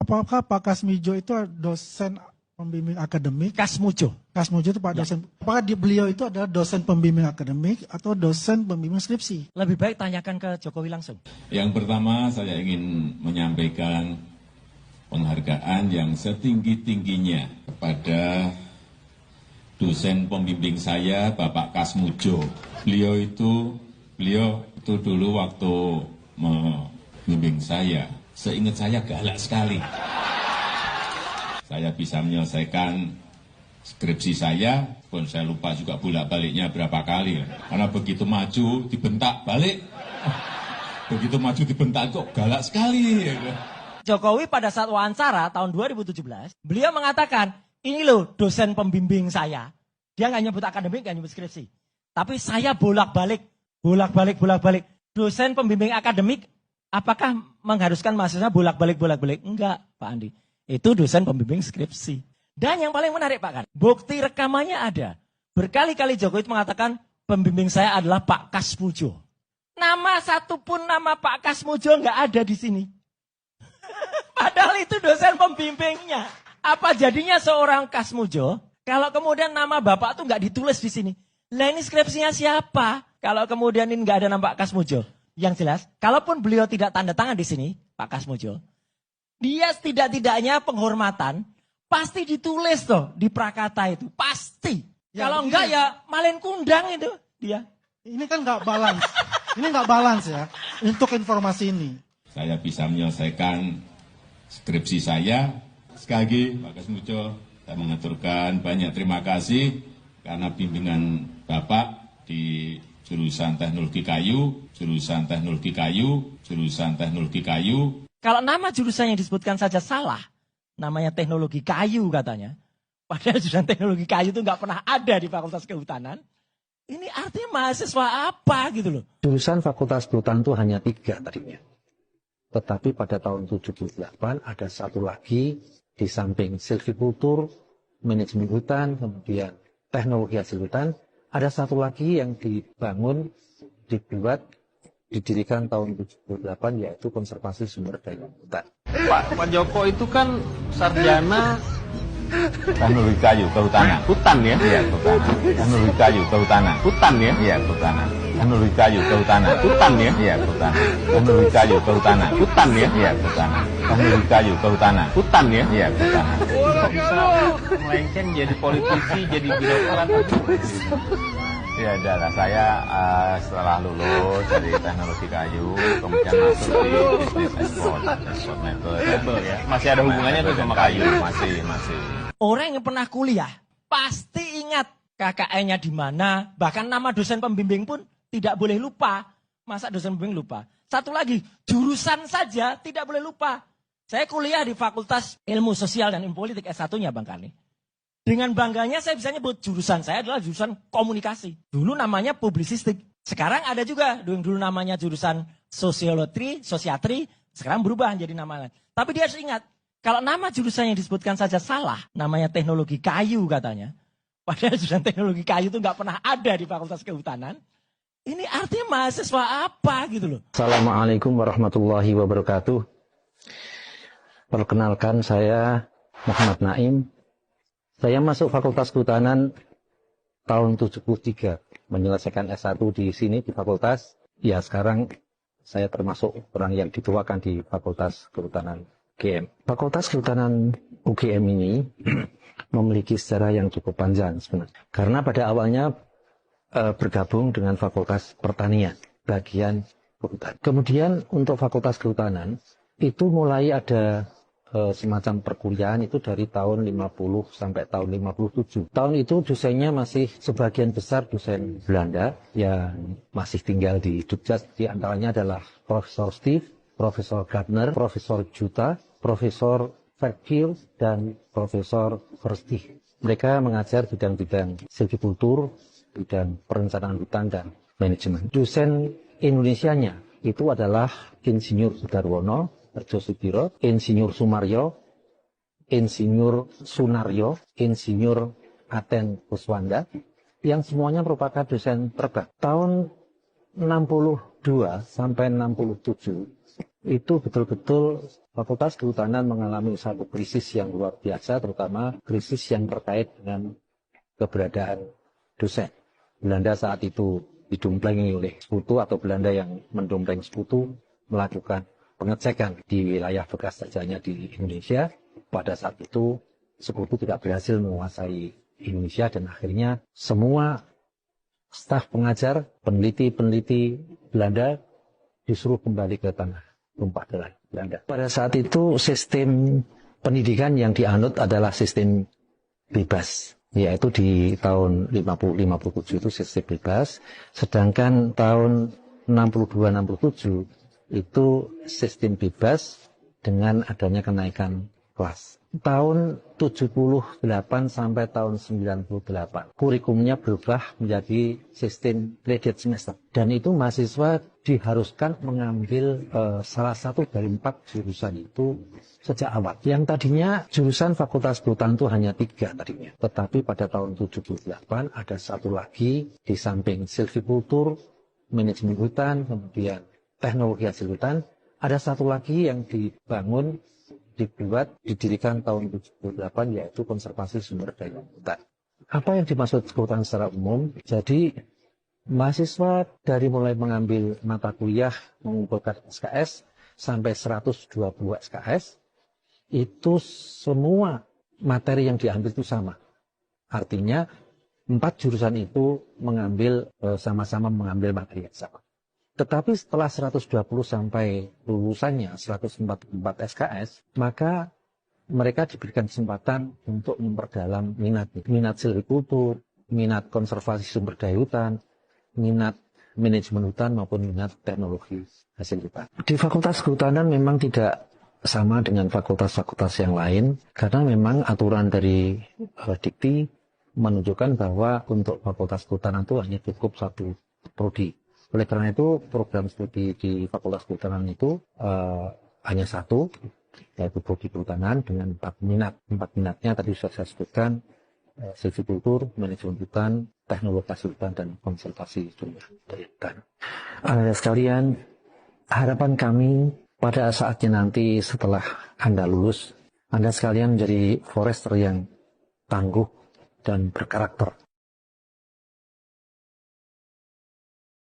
Apakah Pak Kasmijo itu dosen pembimbing akademik? Kasmujo. Kasmujo itu Pak dosen. Apakah beliau itu adalah dosen pembimbing akademik atau dosen pembimbing skripsi? Lebih baik tanyakan ke Jokowi langsung. Yang pertama saya ingin menyampaikan penghargaan yang setinggi-tingginya kepada dosen pembimbing saya, Bapak Kasmujo. Beliau itu dulu waktu membimbing saya, seingat saya galak sekali. Saya bisa menyelesaikan skripsi saya, pun saya lupa juga bolak-baliknya berapa kali. Karena begitu maju, dibentak balik. Begitu maju, dibentak kok galak sekali. Jokowi pada saat wawancara tahun 2017, beliau mengatakan, ini loh dosen pembimbing saya. Dia nggak nyebut akademik, nggak nyebut skripsi. Tapi saya bolak-balik. Dosen pembimbing akademik, apakah mengharuskan mahasiswa bolak-balik? Enggak, Pak Andi. Itu dosen pembimbing skripsi. Dan yang paling menarik Pak Kan, bukti rekamannya ada. Berkali-kali Jokowi mengatakan pembimbing saya adalah Pak Kasmujo. Nama satupun nama Pak Kasmujo nggak ada di sini. Padahal itu dosen pembimbingnya. Apa jadinya seorang Kasmujo kalau kemudian nama bapak tuh nggak ditulis di sini? Lah ini skripsinya siapa? Kalau kemudian ini nggak ada nama Pak Kasmujo. Yang jelas, kalaupun beliau tidak tanda tangan di sini, Pak Kasmujo, dia setidak-tidaknya penghormatan pasti ditulis tuh di prakata itu, pasti. Ya, kalau enggak ya malin kundang itu dia. Ini kan nggak balance. Ini nggak balance ya untuk informasi ini. Saya bisa menyelesaikan skripsi saya. Sekali lagi Pak Kasmujo, saya mengaturkan banyak terima kasih karena bimbingan Bapak di jurusan teknologi kayu. Kalau nama jurusan yang disebutkan saja salah, namanya teknologi kayu katanya. Padahal jurusan teknologi kayu itu nggak pernah ada di Fakultas Kehutanan. Ini artinya mahasiswa apa gitu loh. Jurusan Fakultas Kehutanan itu hanya 3 tadinya. Tetapi pada tahun 78 ada satu lagi di samping silvikultur, manajemen hutan, kemudian teknologi hasil hutan. Ada satu lagi yang dibangun, didirikan tahun 78 yaitu konservasi sumber daya hutan. Pak Joko itu kan sarjana teknologi kayu kehutanan. Hutan ya? Iya, kehutanan. Teknologi kayu kehutanan. Hutan ya? Iya, kehutanan. Teknologi kayu kehutanan. Hutan ya? Iya, kehutanan. Teknologi kayu kehutanan. Hutan ya? Iya, kehutanan. Teknologi kayu kehutanan. Hutan ya? Iya, kehutanan. Kok bisa melenceng jadi politisi, jadi birokrat? Ya adalah saya setelah lulus dari teknologi kayu, kemudian masuk di bisnis export method ya. Masih ada hubungannya tuh sama kayu, masih. Orang yang pernah kuliah pasti ingat KKN-nya di mana, bahkan nama dosen pembimbing pun tidak boleh lupa. Masa dosen pembimbing lupa? Satu lagi, jurusan saja tidak boleh lupa. Saya kuliah di Fakultas Ilmu Sosial dan Ilmu Politik S1-nya Bang Kani. Dengan bangganya saya bisa nyebut jurusan saya adalah jurusan komunikasi. Dulu namanya publisistik. Sekarang ada juga dulu namanya jurusan sosiatri, sekarang berubah jadi nama lain. Tapi dia harus ingat, kalau nama jurusan yang disebutkan saja salah, namanya teknologi kayu katanya. Padahal jurusan teknologi kayu itu nggak pernah ada di Fakultas Kehutanan. Ini artinya mahasiswa apa gitu loh. Assalamualaikum warahmatullahi wabarakatuh. Perkenalkan saya Muhammad Naim. Saya masuk Fakultas Kehutanan tahun 73, menyelesaikan S1 di sini di fakultas. Ya sekarang saya termasuk orang yang dituakan di Fakultas Kehutanan UGM. Fakultas Kehutanan UGM ini memiliki sejarah yang cukup panjang sebenarnya. Karena pada awalnya bergabung dengan Fakultas Pertanian, bagian kehutanan. Kemudian untuk Fakultas Kehutanan itu mulai ada semacam perkuliahan itu dari tahun 50 sampai tahun 57. Tahun itu dosennya masih sebagian besar dosen Belanda yang masih tinggal di Jogja. Di antaranya adalah Profesor Steve, Profesor Gardner, Profesor Juta, Profesor Verkiel, dan Profesor Verstih. Mereka mengajar bidang-bidang silvikultur, bidang perencanaan hutan dan manajemen. Dosen Indonesianya itu adalah Insinyur Sudarwono, Rejo Sudiro, Insinyur Sumaryo, Insinyur Sunaryo, Insinyur Aten Kuswanda, yang semuanya merupakan dosen terbang. Tahun 62 sampai 67 itu betul-betul Fakultas Kehutanan mengalami satu krisis yang luar biasa, terutama krisis yang terkait dengan keberadaan dosen. Belanda saat itu didomplengi oleh sekutu atau Belanda yang mendompleng sekutu melakukan pengecekan di wilayah bekas jajahnya di Indonesia. Pada saat itu sekutu tidak berhasil menguasai Indonesia dan akhirnya semua staf pengajar, peneliti-peneliti Belanda disuruh kembali ke tanah tumpah darah Belanda. Pada saat itu sistem pendidikan yang dianut adalah sistem bebas, yaitu di tahun 50-57 itu sistem bebas, sedangkan tahun 62-67 itu sistem bebas dengan adanya kenaikan kelas. Tahun 78 sampai tahun 98 kurikulumnya berubah menjadi sistem credit semester, dan itu mahasiswa diharuskan mengambil salah satu dari 4 jurusan itu sejak awal. Yang tadinya jurusan Fakultas Kehutanan itu hanya 3 tadinya, tetapi pada tahun 78 ada satu lagi di samping silvikultur, manajemen hutan, kemudian teknologi hasil hutan, ada satu lagi yang didirikan tahun 78, yaitu konservasi sumber daya hutan. Apa yang dimaksud kehutanan secara umum? Jadi mahasiswa dari mulai mengambil mata kuliah, mengumpulkan SKS sampai 120 SKS, itu semua materi yang diambil itu sama. Artinya 4 jurusan itu sama-sama mengambil materi yang sama. Tetapi setelah 120 sampai lulusannya 144 SKS, maka mereka diberikan kesempatan untuk memperdalam minat silvikultur, minat konservasi sumber daya hutan, minat manajemen hutan maupun minat teknologi hasil hutan. Di Fakultas Kehutanan memang tidak sama dengan fakultas-fakultas yang lain, karena memang aturan dari Dikti menunjukkan bahwa untuk Fakultas Kehutanan itu hanya cukup 1 prodi. Oleh karena itu, program studi di Fakultas Kehutanan itu hanya 1, yaitu prodi kehutanan dengan 4 minat. 4 minatnya tadi sudah saya sebutkan, silvikultur, manajemen hutan, teknologi hasil hutan, dan konservasi sumber daya hutan. Anda sekalian, harapan kami pada saatnya nanti setelah Anda lulus, Anda sekalian menjadi forester yang tangguh dan berkarakter.